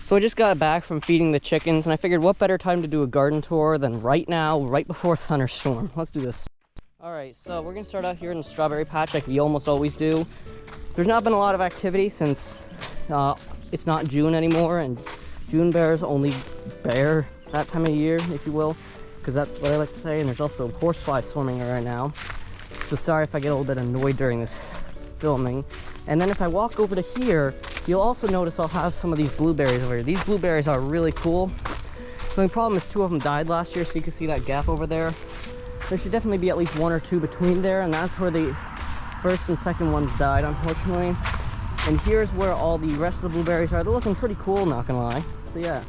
So I just got back from feeding the chickens, and I figured what better time to do a garden tour than right now, right before a thunderstorm. Let's do this. Alright, so we're going to start out here in the strawberry patch like we almost always do. There's not been a lot of activity since it's not June anymore, and June bears only bear that time of year, if you will, because that's what I like to say. And there's also horseflies swarming right now. So sorry if I get a little bit annoyed during this filming. And then if I walk over to here, you'll also notice I'll have some of these blueberries over here. These blueberries are really cool. The only problem is 2 of them died last year, so you can see that gap over there. There should definitely be at least 1 or 2 between there, and that's where the first and second ones died, unfortunately. And here's where all the rest of the blueberries are. They're looking pretty cool, not gonna lie. So yeah.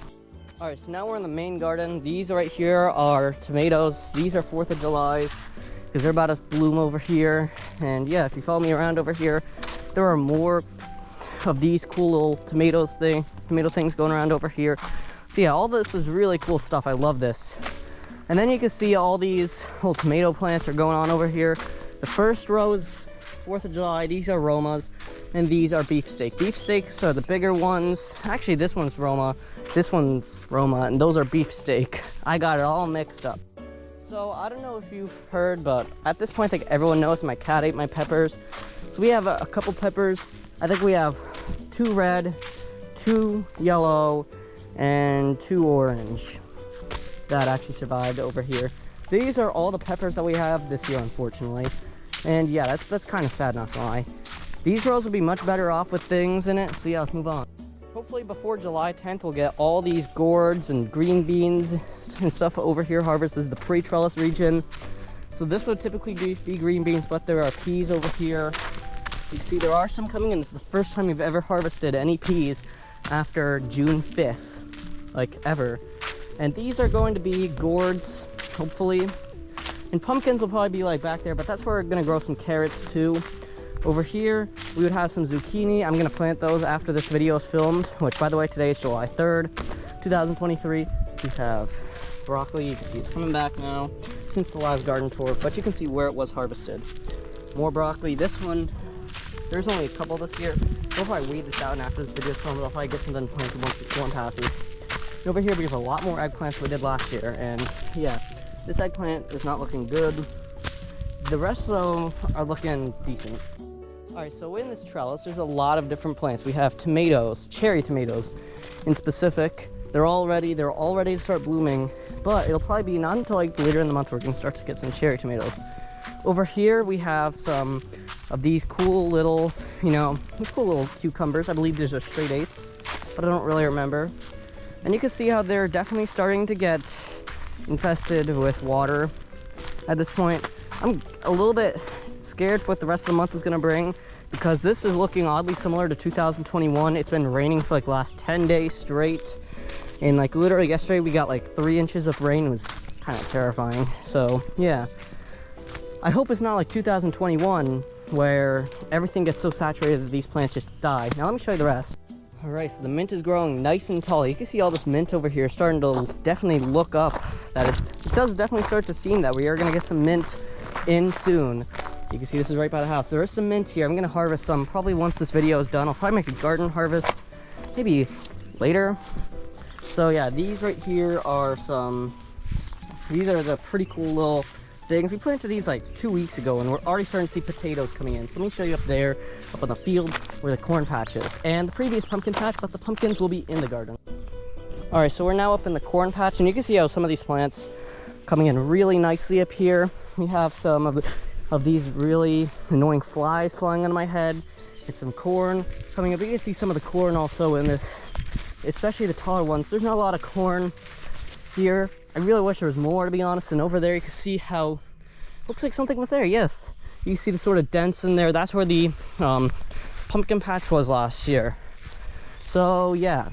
Alright, so now we're in the main garden. These right here are tomatoes. These are 4th of July's, because they're about to bloom over here. And yeah, if you follow me around over here, there are more of these cool little tomato things going around over here. So yeah, all this is really cool stuff. I love this. And then you can see all these little tomato plants are going on over here. The first row is 4th of July. These are Romas, and these are beefsteak. Beefsteaks are the bigger ones. Actually, this one's Roma, this one's Roma, and those are beefsteak. I got it all mixed up. So I don't know if you've heard, but at this point, I think everyone knows my cat ate my peppers. So we have a couple peppers. I think we have 2 red, 2 yellow, and 2 orange that actually survived over here. These are all the peppers that we have this year, unfortunately. And yeah, that's kind of sad, not gonna lie. These rows will be much better off with things in it, so yeah, let's move on. Hopefully before July 10th, we'll get all these gourds and green beans and stuff over here harvested. This is the pre-trellis region. So this would typically be green beans, but there are peas over here. You can see there are some coming in. This is the first time we've ever harvested any peas after June 5th, like ever. And these are going to be gourds, hopefully. And pumpkins will probably be like back there, but that's where we're gonna grow some carrots too. Over here, we would have some zucchini. I'm gonna plant those after this video is filmed, which by the way, today is July 3rd, 2023. We have broccoli. You can see it's coming back now since the last garden tour, but you can see where it was harvested. More broccoli. This one, there's only a couple this year. We'll probably weed this out, and after this video is filmed, I'll probably get some done planted once the storm passes. Over here we have a lot more eggplants than we did last year, and yeah, this eggplant is not looking good. The rest of them are looking decent. Alright, so in this trellis there's a lot of different plants. We have tomatoes, cherry tomatoes in specific. They're all ready to start blooming, but it'll probably be not until like later in the month we're going to start to get some cherry tomatoes. Over here we have some of these cool little, cool little cucumbers. I believe these are straight 8s, but I don't really remember. And you can see how they're definitely starting to get infested with water at this point. I'm a little bit scared for what the rest of the month is going to bring, because this is looking oddly similar to 2021. It's been raining for like the last 10 days straight, and like literally yesterday we got like 3 inches of rain. It was kind of terrifying. So yeah, I hope it's not like 2021 where everything gets so saturated that these plants just die. Now let me show you the rest. Alright, so the mint is growing nice and tall. You can see all this mint over here starting to definitely look up. That it does definitely start to seem that we are going to get some mint in soon. You can see this is right by the house. There is some mint here. I'm going to harvest some probably once this video is done. I'll probably make a garden harvest maybe later. So yeah, these right here are these are the pretty cool little things. We planted these like 2 weeks ago, and we're already starting to see potatoes coming in. So let me show you up there, up on the field where the corn patch is, and the previous pumpkin patch, but the pumpkins will be in the garden. All right, so we're now up in the corn patch, and you can see how some of these plants coming in really nicely up here. We have some of these really annoying flies flying on my head, and some corn coming up. You can see some of the corn also in this, especially the taller ones. There's not a lot of corn here. I really wish there was more, to be honest. And over there you can see how looks like something was there. Yes, you see the sort of dents in there. That's where the pumpkin patch was last year. So yeah,